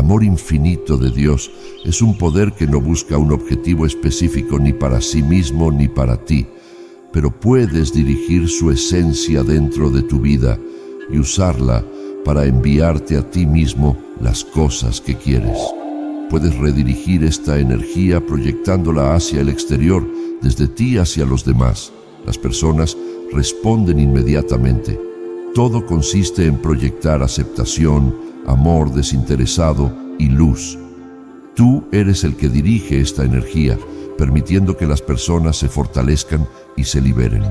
amor infinito de Dios es un poder que no busca un objetivo específico ni para sí mismo ni para ti, pero puedes dirigir su esencia dentro de tu vida y usarla para enviarte a ti mismo las cosas que quieres. Puedes redirigir esta energía proyectándola hacia el exterior, desde ti hacia los demás. Las personas responden inmediatamente. Todo consiste en proyectar aceptación, amor desinteresado y luz. Tú eres el que dirige esta energía, permitiendo que las personas se fortalezcan y se liberen.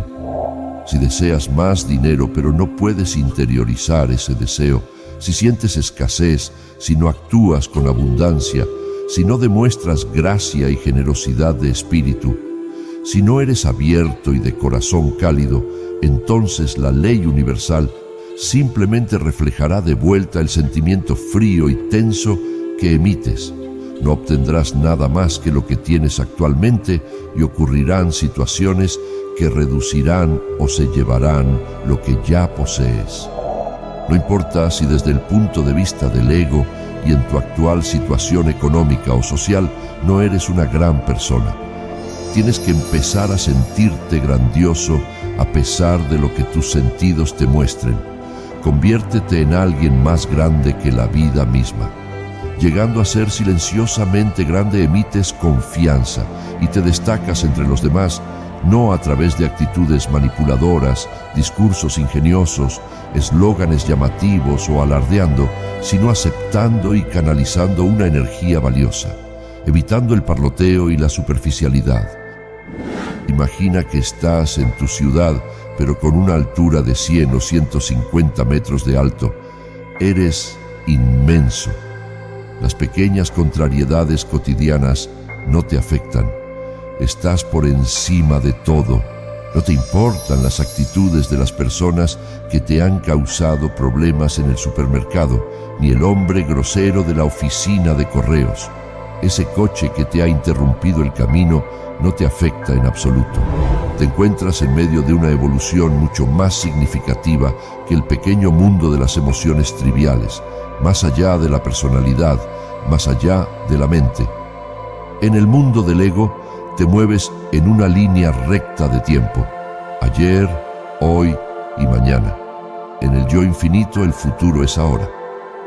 Si deseas más dinero pero no puedes interiorizar ese deseo, si sientes escasez, si no actúas con abundancia, si no demuestras gracia y generosidad de espíritu, si no eres abierto y de corazón cálido, entonces la ley universal simplemente reflejará de vuelta el sentimiento frío y tenso que emites. No obtendrás nada más que lo que tienes actualmente y ocurrirán situaciones que reducirán o se llevarán lo que ya posees. No importa si desde el punto de vista del ego y en tu actual situación económica o social no eres una gran persona. Tienes que empezar a sentirte grandioso a pesar de lo que tus sentidos te muestren. Conviértete en alguien más grande que la vida misma. Llegando a ser silenciosamente grande, emites confianza y te destacas entre los demás, no a través de actitudes manipuladoras, discursos ingeniosos, eslóganes llamativos o alardeando, sino aceptando y canalizando una energía valiosa, evitando el parloteo y la superficialidad. Imagina que estás en tu ciudad, pero con una altura de 100 o 150 metros de alto. Eres inmenso. Las pequeñas contrariedades cotidianas no te afectan. Estás por encima de todo. No te importan las actitudes de las personas que te han causado problemas en el supermercado, ni el hombre grosero de la oficina de correos. Ese coche que te ha interrumpido el camino no te afecta en absoluto. Te encuentras en medio de una evolución mucho más significativa que el pequeño mundo de las emociones triviales, más allá de la personalidad, más allá de la mente. En el mundo del ego te mueves en una línea recta de tiempo, ayer, hoy y mañana. En el yo infinito el futuro es ahora.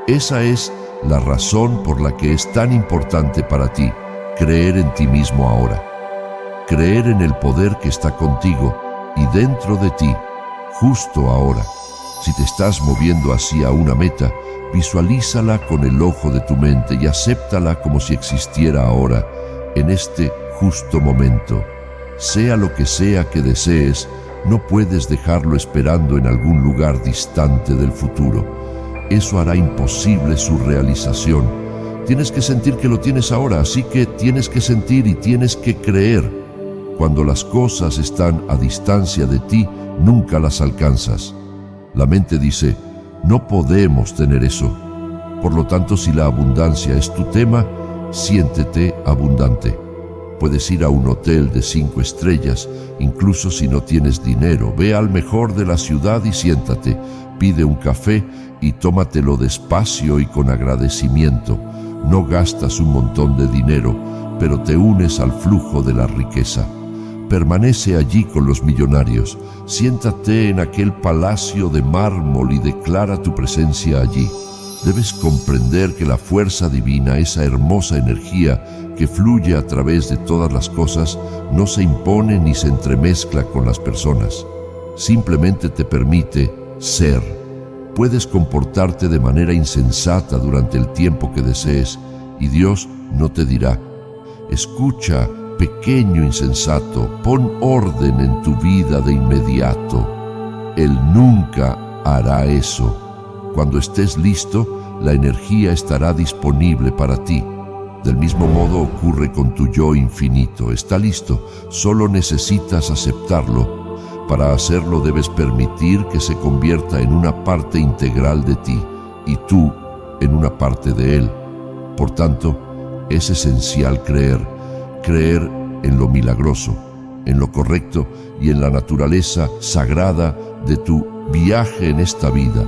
Esa es la razón por la que es tan importante para ti creer en ti mismo ahora. Creer en el poder que está contigo y dentro de ti, justo ahora. Si te estás moviendo hacia una meta, visualízala con el ojo de tu mente y acéptala como si existiera ahora, en este justo momento. Sea lo que sea que desees, no puedes dejarlo esperando en algún lugar distante del futuro. Eso hará imposible su realización. Tienes que sentir que lo tienes ahora, así que tienes que sentir y tienes que creer. Cuando las cosas están a distancia de ti, nunca las alcanzas. La mente dice, no podemos tener eso. Por lo tanto, si la abundancia es tu tema, siéntete abundante. Puedes ir a un hotel de 5 estrellas, incluso si no tienes dinero. Ve al mejor de la ciudad y siéntate. Pide un café y tómatelo despacio y con agradecimiento. No gastas un montón de dinero, pero te unes al flujo de la riqueza. Permanece allí con los millonarios. Siéntate en aquel palacio de mármol y declara tu presencia allí. Debes comprender que la fuerza divina, esa hermosa energía que fluye a través de todas las cosas, no se impone ni se entremezcla con las personas. Simplemente te permite ser. Puedes comportarte de manera insensata durante el tiempo que desees y Dios no te dirá. Escucha, pequeño insensato, pon orden en tu vida de inmediato. Él nunca hará eso. Cuando estés listo, la energía estará disponible para ti. Del mismo modo ocurre con tu yo infinito. Está listo, solo necesitas aceptarlo. Para hacerlo debes permitir que se convierta en una parte integral de ti y tú en una parte de él. Por tanto, es esencial creer en lo milagroso, en lo correcto y en la naturaleza sagrada de tu viaje en esta vida.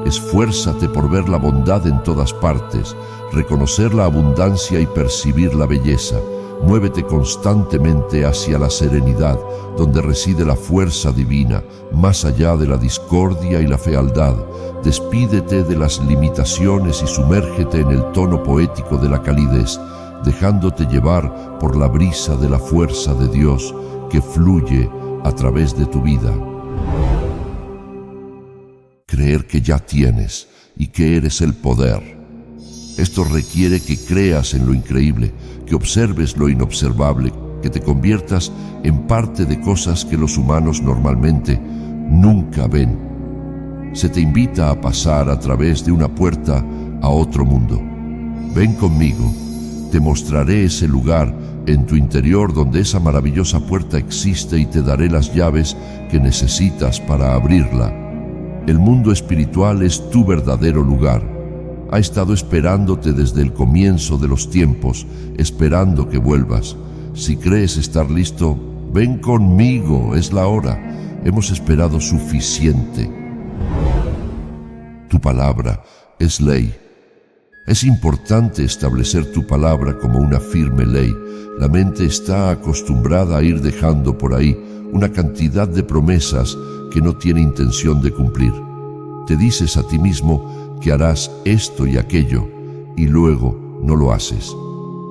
Esfuérzate por ver la bondad en todas partes, reconocer la abundancia y percibir la belleza. Muévete constantemente hacia la serenidad, donde reside la fuerza divina, más allá de la discordia y la fealdad. Despídete de las limitaciones y sumérgete en el tono poético de la calidez, dejándote llevar por la brisa de la fuerza de Dios que fluye a través de tu vida. Creer que ya tienes y que eres el poder. Esto requiere que creas en lo increíble, que observes lo inobservable, que te conviertas en parte de cosas que los humanos normalmente nunca ven. Se te invita a pasar a través de una puerta a otro mundo. Ven conmigo, te mostraré ese lugar en tu interior donde esa maravillosa puerta existe y te daré las llaves que necesitas para abrirla. El mundo espiritual es tu verdadero lugar. Ha estado esperándote desde el comienzo de los tiempos, esperando que vuelvas. Si crees estar listo, ven conmigo, es la hora. Hemos esperado suficiente. Tu palabra es ley. Es importante establecer tu palabra como una firme ley. La mente está acostumbrada a ir dejando por ahí una cantidad de promesas que no tiene intención de cumplir. Te dices a ti mismo que harás esto y aquello, y luego no lo haces.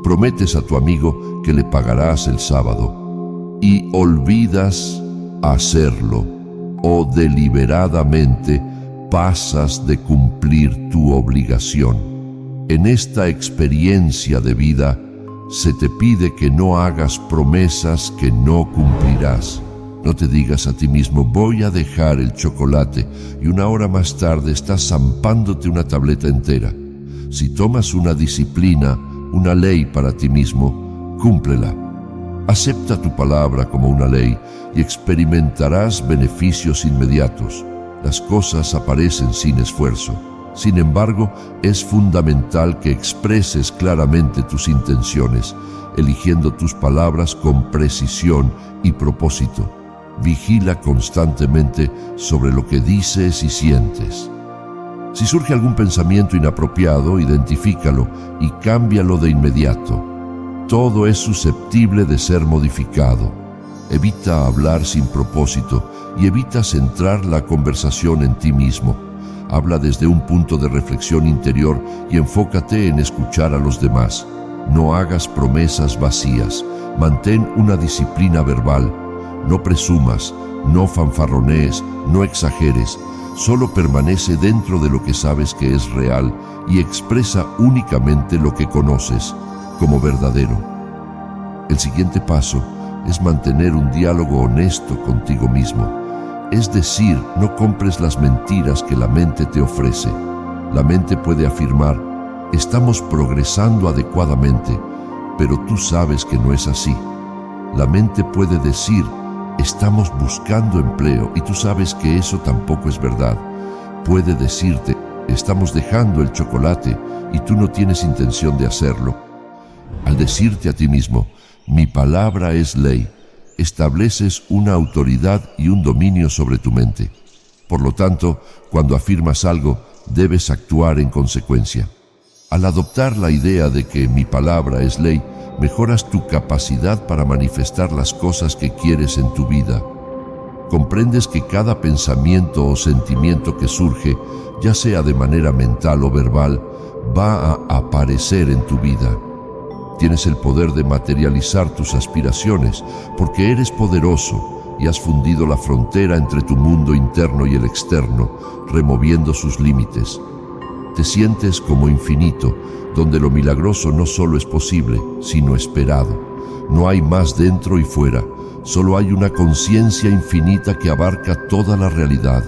Prometes a tu amigo que le pagarás el sábado, y olvidas hacerlo, o deliberadamente pasas de cumplir tu obligación. En esta experiencia de vida, se te pide que no hagas promesas que no cumplirás. No te digas a ti mismo, voy a dejar el chocolate, y una hora más tarde estás zampándote una tableta entera. Si tomas una disciplina, una ley para ti mismo, cúmplela. Acepta tu palabra como una ley y experimentarás beneficios inmediatos. Las cosas aparecen sin esfuerzo. Sin embargo, es fundamental que expreses claramente tus intenciones, eligiendo tus palabras con precisión y propósito. Vigila constantemente sobre lo que dices y sientes. Si surge algún pensamiento inapropiado, identifícalo y cámbialo de inmediato. Todo es susceptible de ser modificado. Evita hablar sin propósito y evita centrar la conversación en ti mismo. Habla desde un punto de reflexión interior y enfócate en escuchar a los demás. No hagas promesas vacías. Mantén una disciplina verbal. No presumas, no fanfarronees, no exageres. Solo permanece dentro de lo que sabes que es real y expresa únicamente lo que conoces como verdadero. El siguiente paso es mantener un diálogo honesto contigo mismo. Es decir, no compres las mentiras que la mente te ofrece. La mente puede afirmar, estamos progresando adecuadamente, pero tú sabes que no es así. La mente puede decir, estamos buscando empleo y tú sabes que eso tampoco es verdad. Puede decirte, estamos dejando el chocolate y tú no tienes intención de hacerlo. Al decirte a ti mismo, mi palabra es ley, estableces una autoridad y un dominio sobre tu mente. Por lo tanto, cuando afirmas algo, debes actuar en consecuencia. Al adoptar la idea de que mi palabra es ley, mejoras tu capacidad para manifestar las cosas que quieres en tu vida. Comprendes que cada pensamiento o sentimiento que surge, ya sea de manera mental o verbal, va a aparecer en tu vida. Tienes el poder de materializar tus aspiraciones porque eres poderoso y has fundido la frontera entre tu mundo interno y el externo, removiendo sus límites. Te sientes como infinito, donde lo milagroso no solo es posible, sino esperado. No hay más dentro y fuera, solo hay una conciencia infinita que abarca toda la realidad.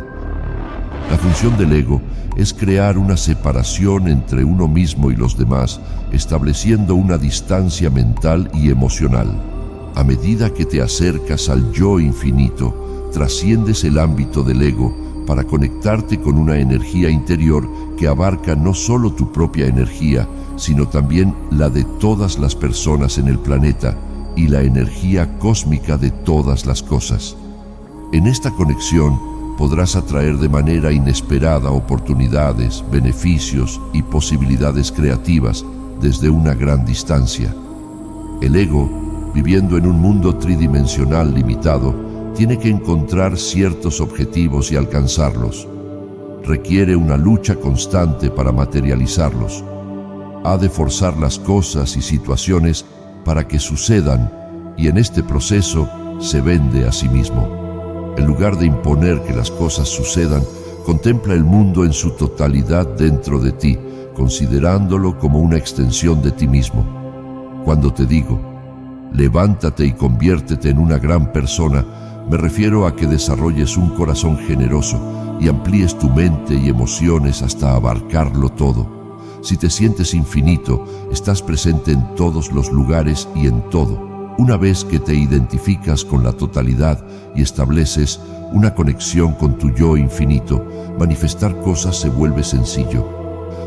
La función del ego es crear una separación entre uno mismo y los demás, estableciendo una distancia mental y emocional. A medida que te acercas al yo infinito, trasciendes el ámbito del ego para conectarte con una energía interior que abarca no solo tu propia energía, sino también la de todas las personas en el planeta y la energía cósmica de todas las cosas. En esta conexión podrás atraer de manera inesperada oportunidades, beneficios y posibilidades creativas desde una gran distancia. El ego, viviendo en un mundo tridimensional limitado, tiene que encontrar ciertos objetivos y alcanzarlos. Requiere una lucha constante para materializarlos. Ha de forzar las cosas y situaciones para que sucedan, y en este proceso se vende a sí mismo. En lugar de imponer que las cosas sucedan, contempla el mundo en su totalidad dentro de ti, considerándolo como una extensión de ti mismo. Cuando te digo, levántate y conviértete en una gran persona, me refiero a que desarrolles un corazón generoso y amplíes tu mente y emociones hasta abarcarlo todo. Si te sientes infinito, estás presente en todos los lugares y en todo. Una vez que te identificas con la totalidad y estableces una conexión con tu yo infinito, manifestar cosas se vuelve sencillo.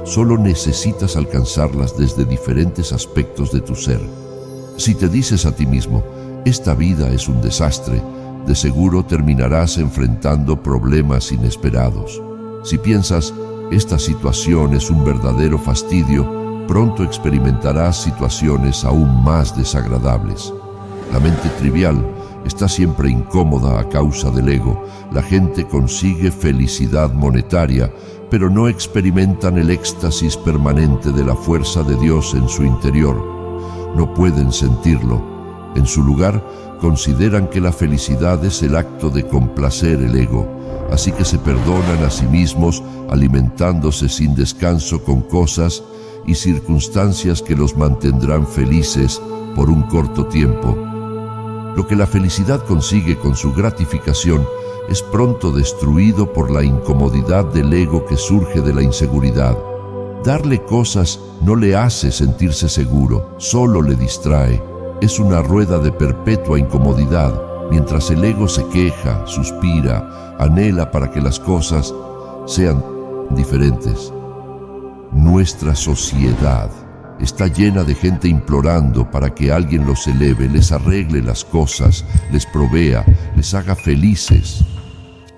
Solo necesitas alcanzarlas desde diferentes aspectos de tu ser. Si te dices a ti mismo, esta vida es un desastre, de seguro terminarás enfrentando problemas inesperados. Si piensas, esta situación es un verdadero fastidio, pronto experimentarás situaciones aún más desagradables. La mente trivial está siempre incómoda a causa del ego. La gente consigue felicidad monetaria, pero no experimentan el éxtasis permanente de la fuerza de Dios en su interior. No pueden sentirlo. En su lugar, consideran que la felicidad es el acto de complacer el ego, así que se perdonan a sí mismos alimentándose sin descanso con cosas y circunstancias que los mantendrán felices por un corto tiempo. Lo que la felicidad consigue con su gratificación es pronto destruido por la incomodidad del ego que surge de la inseguridad. Darle cosas no le hace sentirse seguro, solo le distrae. Es una rueda de perpetua incomodidad, mientras el ego se queja, suspira, anhela para que las cosas sean diferentes. Nuestra sociedad está llena de gente implorando para que alguien los eleve, les arregle las cosas, les provea, les haga felices.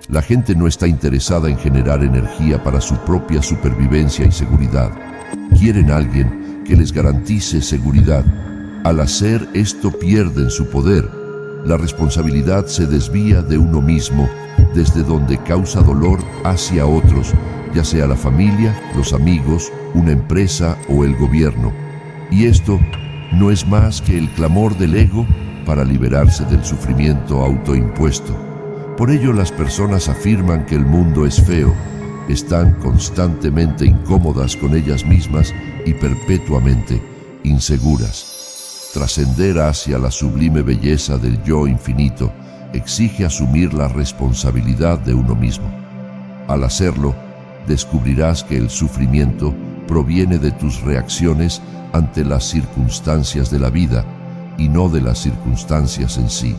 La gente no está interesada en generar energía para su propia supervivencia y seguridad. Quieren a alguien que les garantice seguridad. Al hacer esto pierden su poder. La responsabilidad se desvía de uno mismo, desde donde causa dolor hacia otros, ya sea la familia, los amigos, una empresa o el gobierno. Y esto no es más que el clamor del ego para liberarse del sufrimiento autoimpuesto. Por ello las personas afirman que el mundo es feo, están constantemente incómodas con ellas mismas y perpetuamente inseguras. Trascender hacia la sublime belleza del yo infinito exige asumir la responsabilidad de uno mismo. Al hacerlo, descubrirás que el sufrimiento proviene de tus reacciones ante las circunstancias de la vida y no de las circunstancias en sí.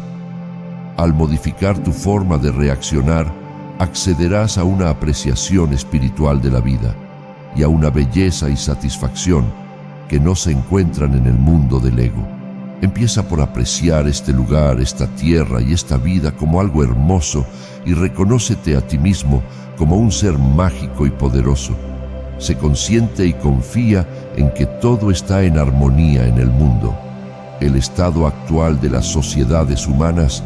Al modificar tu forma de reaccionar, accederás a una apreciación espiritual de la vida y a una belleza y satisfacción que no se encuentran en el mundo del ego. Empieza por apreciar este lugar, esta tierra y esta vida como algo hermoso y reconócete a ti mismo como un ser mágico y poderoso. Sé consciente y confía en que todo está en armonía en el mundo. El estado actual de las sociedades humanas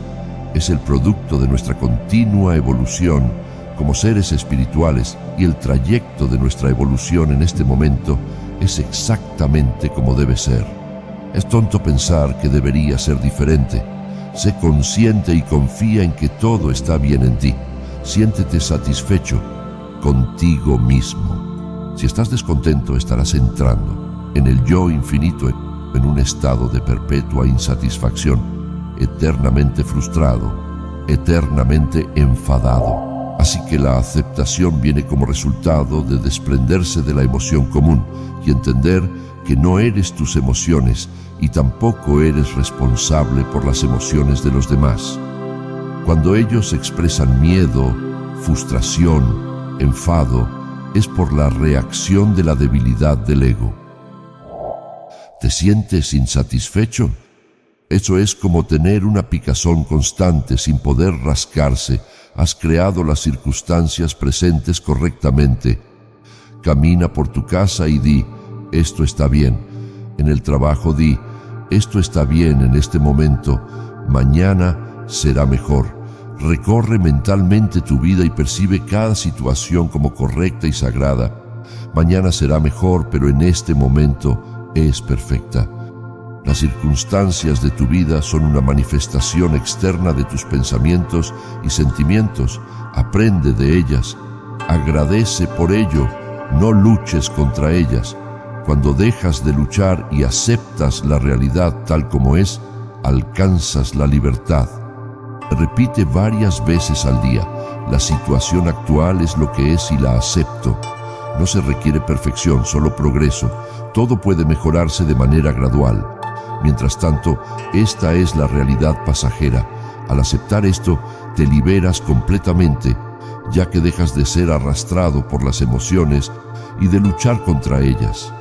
es el producto de nuestra continua evolución como seres espirituales, y el trayecto de nuestra evolución en este momento es exactamente como debe ser. Es tonto pensar que debería ser diferente. Sé consciente y confía en que todo está bien en ti. Siéntete satisfecho contigo mismo. Si estás descontento, estarás entrando en el yo infinito, en un estado de perpetua insatisfacción, eternamente frustrado, eternamente enfadado. Así que la aceptación viene como resultado de desprenderse de la emoción común y entender que no eres tus emociones y tampoco eres responsable por las emociones de los demás. Cuando ellos expresan miedo, frustración, enfado, es por la reacción de la debilidad del ego. ¿Te sientes insatisfecho? Eso es como tener una picazón constante sin poder rascarse, has creado las circunstancias presentes correctamente. Camina por tu casa y di, esto está bien. En el trabajo di, esto está bien en este momento, mañana será mejor. Recorre mentalmente tu vida y percibe cada situación como correcta y sagrada. Mañana será mejor, pero en este momento es perfecta. Las circunstancias de tu vida son una manifestación externa de tus pensamientos y sentimientos. Aprende de ellas. Agradece por ello. No luches contra ellas. Cuando dejas de luchar y aceptas la realidad tal como es, alcanzas la libertad. Repite varias veces al día. La situación actual es lo que es y la acepto. No se requiere perfección, solo progreso. Todo puede mejorarse de manera gradual. Mientras tanto, esta es la realidad pasajera. Al aceptar esto, te liberas completamente, ya que dejas de ser arrastrado por las emociones y de luchar contra ellas.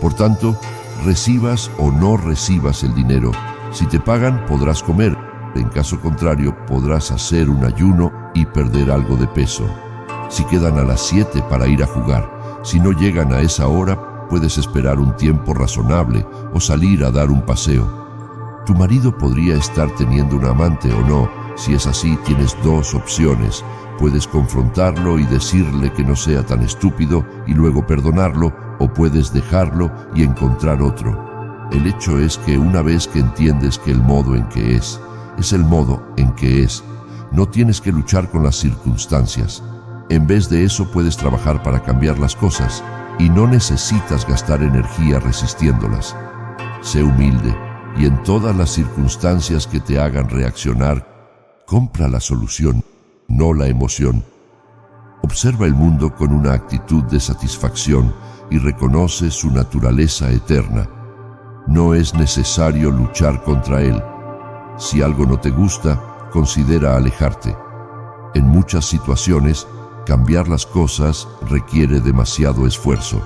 Por tanto, recibas o no recibas el dinero, si te pagan podrás comer. En caso contrario, podrás hacer un ayuno y perder algo de peso. Si quedan a las 7 para ir a jugar, si no llegan a esa hora, puedes esperar un tiempo razonable o salir a dar un paseo. Tu marido podría estar teniendo un amante o no. Si es así, tienes dos opciones. Puedes confrontarlo y decirle que no sea tan estúpido y luego perdonarlo, o puedes dejarlo y encontrar otro. El hecho es que una vez que entiendes que el modo en que es el modo en que es, no tienes que luchar con las circunstancias. En vez de eso, puedes trabajar para cambiar las cosas y no necesitas gastar energía resistiéndolas. Sé humilde y en todas las circunstancias que te hagan reaccionar, compra la solución, no la emoción. Observa el mundo con una actitud de satisfacción y reconoce su naturaleza eterna. No es necesario luchar contra él. Si algo no te gusta, considera alejarte. En muchas situaciones, cambiar las cosas requiere demasiado esfuerzo.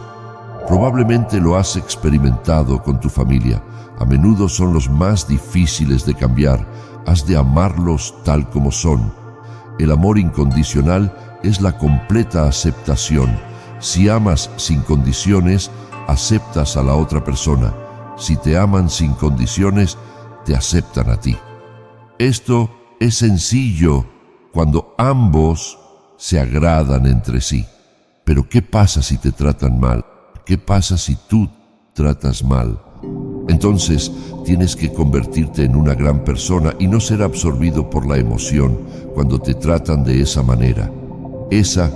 Probablemente lo has experimentado con tu familia. A menudo son los más difíciles de cambiar. Has de amarlos tal como son. El amor incondicional es la completa aceptación. Si amas sin condiciones, aceptas a la otra persona. Si te aman sin condiciones, te aceptan a ti. Esto es sencillo cuando ambos se agradan entre sí. Pero ¿qué pasa si te tratan mal? ¿Qué pasa si tú tratas mal? Entonces tienes que convertirte en una gran persona y no ser absorbido por la emoción cuando te tratan de esa manera. Esa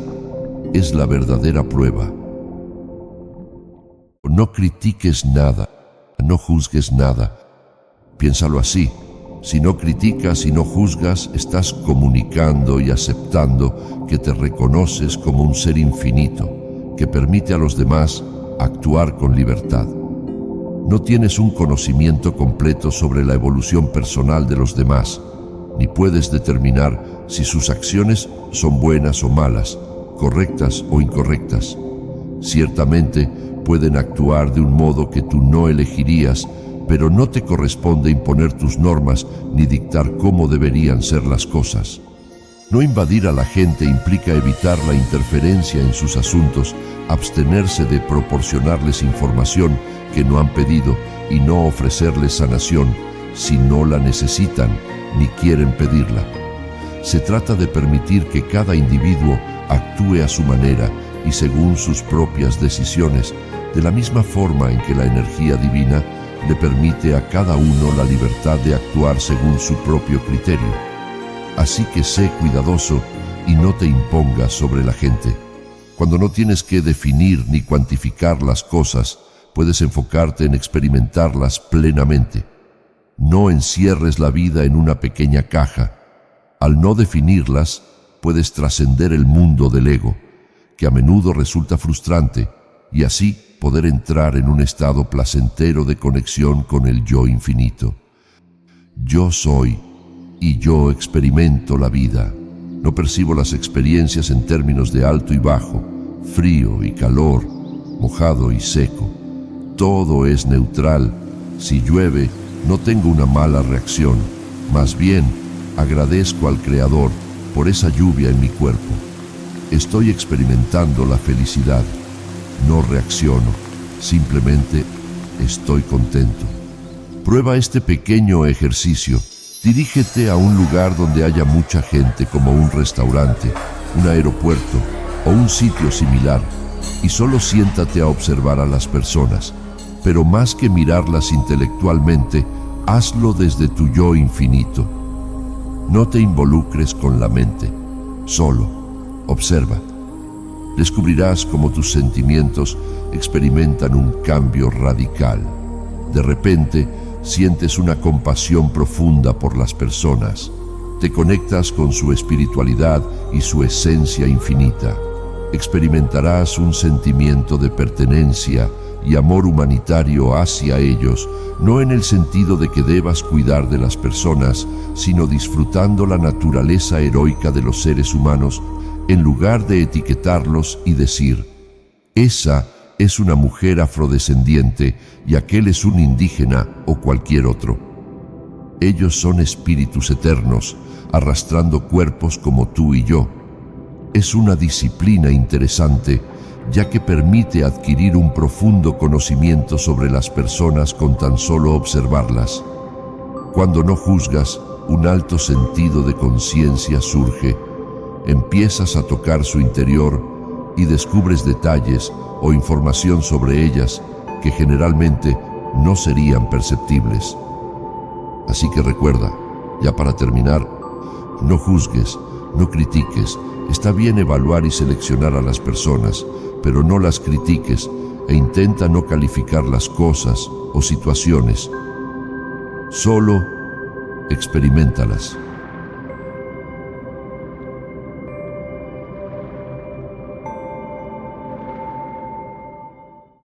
es la verdadera prueba. No critiques nada, no juzgues nada. Piénsalo así. Si no criticas y no juzgas, estás comunicando y aceptando que te reconoces como un ser infinito, que permite a los demás actuar con libertad. No tienes un conocimiento completo sobre la evolución personal de los demás, ni puedes determinar si sus acciones son buenas o malas, correctas o incorrectas. Ciertamente pueden actuar de un modo que tú no elegirías, pero no te corresponde imponer tus normas ni dictar cómo deberían ser las cosas. No invadir a la gente implica evitar la interferencia en sus asuntos, abstenerse de proporcionarles información que no han pedido y no ofrecerles sanación si no la necesitan ni quieren pedirla. Se trata de permitir que cada individuo actúe a su manera y según sus propias decisiones, de la misma forma en que la energía divina le permite a cada uno la libertad de actuar según su propio criterio. Así que sé cuidadoso y no te impongas sobre la gente. Cuando no tienes que definir ni cuantificar las cosas, puedes enfocarte en experimentarlas plenamente. No encierres la vida en una pequeña caja. Al no definirlas, puedes trascender el mundo del ego, que a menudo resulta frustrante, y así poder entrar en un estado placentero de conexión con el yo infinito. Yo soy y yo experimento la vida. No percibo las experiencias en términos de alto y bajo, frío y calor, mojado y seco. Todo es neutral. Si llueve, no tengo una mala reacción. Más bien, agradezco al Creador por esa lluvia en mi cuerpo. Estoy experimentando la felicidad. No reacciono, simplemente estoy contento. Prueba este pequeño ejercicio. Dirígete a un lugar donde haya mucha gente, como un restaurante, un aeropuerto o un sitio similar, y solo siéntate a observar a las personas. Pero más que mirarlas intelectualmente, hazlo desde tu yo infinito. No te involucres con la mente, solo observa. Descubrirás cómo tus sentimientos experimentan un cambio radical. De repente, sientes una compasión profunda por las personas. Te conectas con su espiritualidad y su esencia infinita. Experimentarás un sentimiento de pertenencia y amor humanitario hacia ellos, no en el sentido de que debas cuidar de las personas, sino disfrutando la naturaleza heroica de los seres humanos, en lugar de etiquetarlos y decir: esa es una mujer afrodescendiente y aquel es un indígena o cualquier otro. Ellos son espíritus eternos, arrastrando cuerpos como tú y yo. Es una disciplina interesante, ya que permite adquirir un profundo conocimiento sobre las personas con tan solo observarlas. Cuando no juzgas, un alto sentido de conciencia surge. Empiezas a tocar su interior y descubres detalles o información sobre ellas que generalmente no serían perceptibles. Así que recuerda, ya para terminar, no juzgues, no critiques. Está bien evaluar y seleccionar a las personas, pero no las critiques e intenta no calificar las cosas o situaciones. Solo experimentalas.